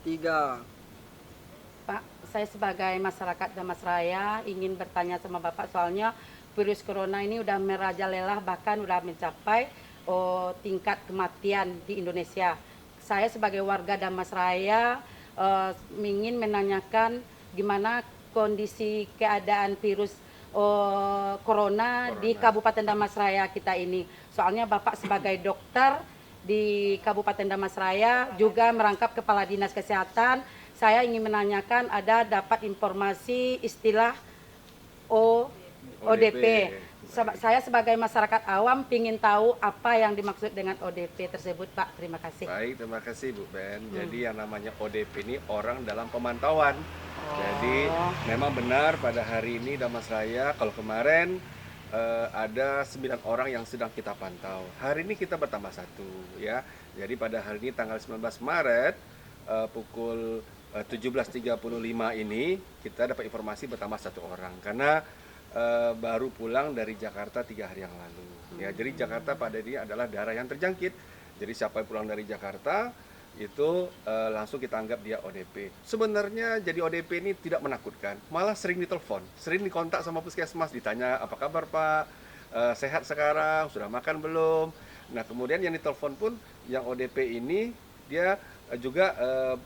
3. Pak, saya sebagai masyarakat Damasraya ingin bertanya sama Bapak soalnya virus corona ini udah merajalela bahkan udah mencapai tingkat kematian di Indonesia. Saya sebagai warga Damasraya ingin menanyakan gimana kondisi keadaan virus corona di Kabupaten Damasraya kita ini. Soalnya Bapak sebagai dokter di Kabupaten Damasraya juga merangkap Kepala Dinas Kesehatan. Saya ingin menanyakan ada dapat informasi istilah ODP. Saya sebagai masyarakat awam ingin tahu apa yang dimaksud dengan ODP tersebut, Pak. Terima kasih. Baik, terima kasih Bu Ben. Jadi yang namanya ODP ini orang dalam pemantauan. Jadi memang benar pada hari ini Damasraya, kalau kemarin ada 9 orang yang sedang kita pantau. Hari ini kita bertambah 1 ya. Jadi pada hari ini tanggal 19 Maret pukul 17.35 ini kita dapat informasi bertambah 1 orang karena baru pulang dari Jakarta 3 hari yang lalu. Ya, jadi Jakarta pada ini adalah daerah yang terjangkit. Jadi siapa yang pulang dari Jakarta itu langsung kita anggap dia ODP. Sebenarnya jadi ODP ini tidak menakutkan, malah sering ditelepon, sering dikontak sama puskesmas, ditanya apa kabar Pak, sehat sekarang, sudah makan belum. Nah kemudian yang ditelepon pun yang ODP ini dia juga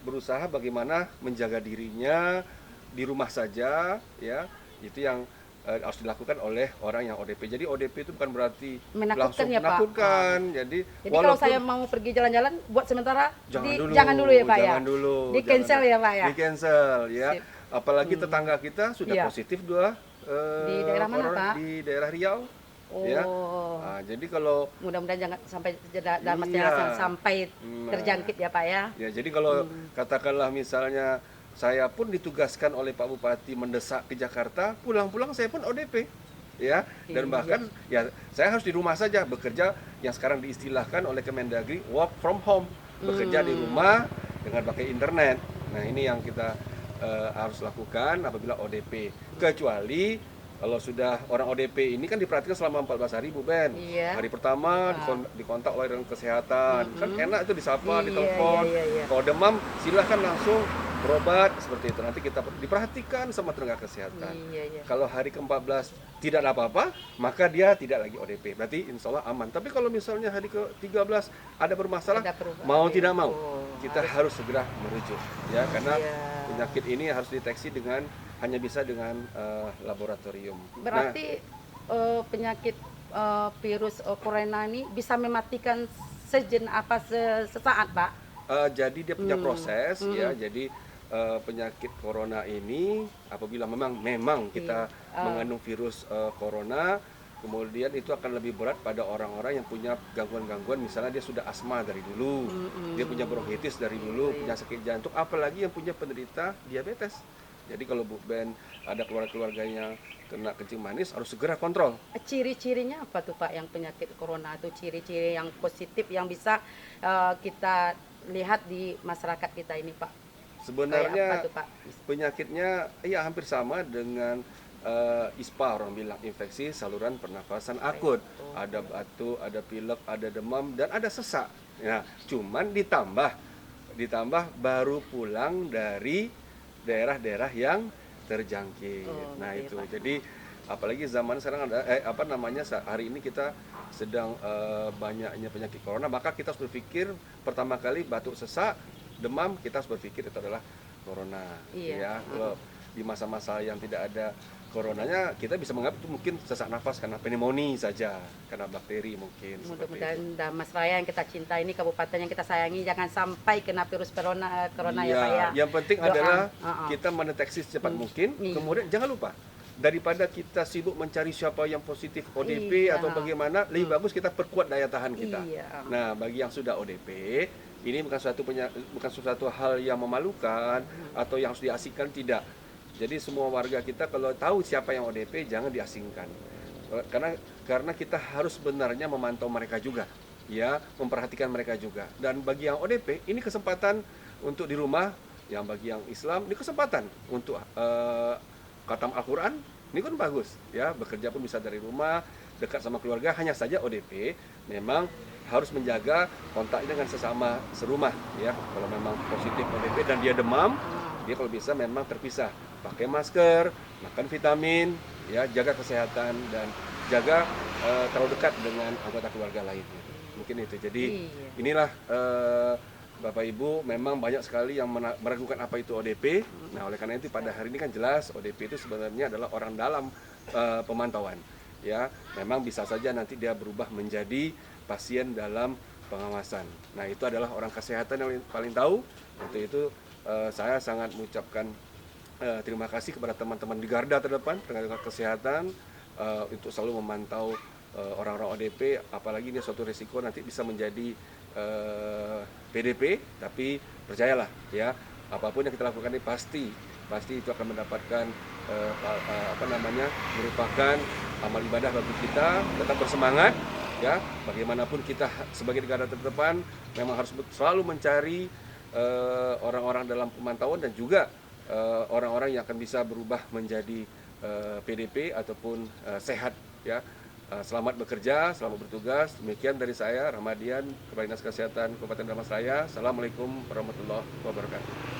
berusaha bagaimana menjaga dirinya di rumah saja, ya itu yang harus dilakukan oleh orang yang ODP. Jadi ODP itu bukan berarti Menakutkan langsung ya, Pak? menakutkan. Jadi kalau saya mau pergi jalan-jalan buat sementara jangan dulu ya Pak ya. Jangan dulu. Di cancel ya Pak ya. Di cancel ya. Sip. Apalagi tetangga kita sudah positif 2 di daerah mana Pak? Di daerah Riau. Ya. Nah, jadi kalau mudah-mudahan jangan sampai jangan sampai terjangkit ya Pak ya. Ya, jadi kalau katakanlah misalnya saya pun ditugaskan oleh Pak Bupati mendesak ke Jakarta, pulang-pulang saya pun ODP. Ya, dan bahkan ya saya harus di rumah saja bekerja yang sekarang diistilahkan oleh Kemendagri work from home, bekerja di rumah dengan pakai internet. Nah, ini yang kita harus lakukan apabila ODP. Kecuali kalau sudah orang ODP ini kan diperhatikan selama 14 hari Bu Ben. Hari pertama dikontak oleh orang kesehatan. Kan enak itu disapa, ditelepon. Kalau demam silahkan langsung berobat seperti itu. Nanti kita diperhatikan sama tenaga kesehatan. Kalau hari ke-14 tidak ada apa-apa, maka dia tidak lagi ODP. Berarti insya Allah aman. Tapi kalau misalnya hari ke-13 ada bermasalah, mau tidak mau, kita harus segera merujuk. Ya, karena penyakit ini harus deteksi hanya bisa dengan laboratorium. Berarti penyakit virus corona ini bisa mematikan sesaat, Pak? Jadi dia punya proses ya. Jadi penyakit corona ini apabila memang kita mengandung virus corona, kemudian itu akan lebih berat pada orang-orang yang punya gangguan-gangguan, misalnya dia sudah asma dari dulu, dia punya bronkitis dari dulu, punya sakit jantung, apalagi yang punya penderita diabetes. Jadi kalau Bu Ben ada keluarganya kena kencing manis, harus segera kontrol. Ciri-cirinya apa tuh Pak yang penyakit corona itu, ciri-ciri yang positif yang bisa kita lihat di masyarakat kita ini Pak? Sebenarnya penyakitnya ya hampir sama dengan ISPA, orang bilang infeksi saluran pernafasan akut. Ada batuk, ada pilek, ada demam, dan ada sesak. Ya, cuman ditambah baru pulang dari daerah-daerah yang terjangkit. Nah itu, jadi apalagi zaman sekarang ada hari ini kita sedang banyaknya penyakit corona, maka kita harus berpikir pertama kali batuk sesak, demam, kita harus berpikir itu adalah corona. Ya, kalau di masa-masa yang tidak ada coronanya, kita bisa menganggap itu mungkin sesak nafas karena pneumonia saja, karena bakteri mungkin. Mudah-mudahan Damasraya yang kita cinta ini, kabupaten yang kita sayangi, jangan sampai kena virus corona ya Pak ya. Yang penting adalah kita mendeteksi secepat mungkin. Kemudian jangan lupa, daripada kita sibuk mencari siapa yang positif ODP atau bagaimana, lebih bagus kita perkuat daya tahan kita. Nah, bagi yang sudah ODP, ini bukan suatu hal yang memalukan atau yang harus diasingkan, tidak. Jadi semua warga kita kalau tahu siapa yang ODP, jangan diasingkan. Karena kita harus sebenarnya memantau mereka juga, ya, memperhatikan mereka juga. Dan bagi yang ODP, ini kesempatan untuk di rumah. Yang bagi yang Islam, ini kesempatan untuk khatam Al-Quran, ini kan bagus, ya. Bekerja pun bisa dari rumah, dekat sama keluarga. Hanya saja ODP memang harus menjaga kontaknya dengan sesama serumah ya. Kalau memang positif ODP dan dia demam, dia kalau bisa memang terpisah, pakai masker, makan vitamin, ya jaga kesehatan dan jaga terlalu dekat dengan anggota keluarga lain. Mungkin itu. Jadi Iya. inilah Bapak Ibu, memang banyak sekali yang meragukan apa itu ODP. Nah, oleh karena itu pada hari ini kan jelas ODP itu sebenarnya adalah orang dalam pemantauan. Ya, memang bisa saja nanti dia berubah menjadi pasien dalam pengawasan. Nah, itu adalah orang kesehatan yang paling tahu. Untuk itu saya sangat mengucapkan terima kasih kepada teman-teman di garda terdepan tenaga kesehatan untuk selalu memantau orang-orang ODP, apalagi ini suatu risiko nanti bisa menjadi PDP, tapi percayalah ya, apapun yang kita lakukan ini pasti itu akan mendapatkan merupakan amal ibadah bagi kita. Tetap bersemangat ya, bagaimanapun kita sebagai negara terdepan memang harus selalu mencari orang-orang dalam pemantauan dan juga orang-orang yang akan bisa berubah menjadi PDP ataupun sehat ya. Selamat bekerja, selamat bertugas. Demikian dari saya, Ramadian, Kepala Dinas Kesehatan Kabupaten Damastraya. Assalamualaikum warahmatullahi wabarakatuh.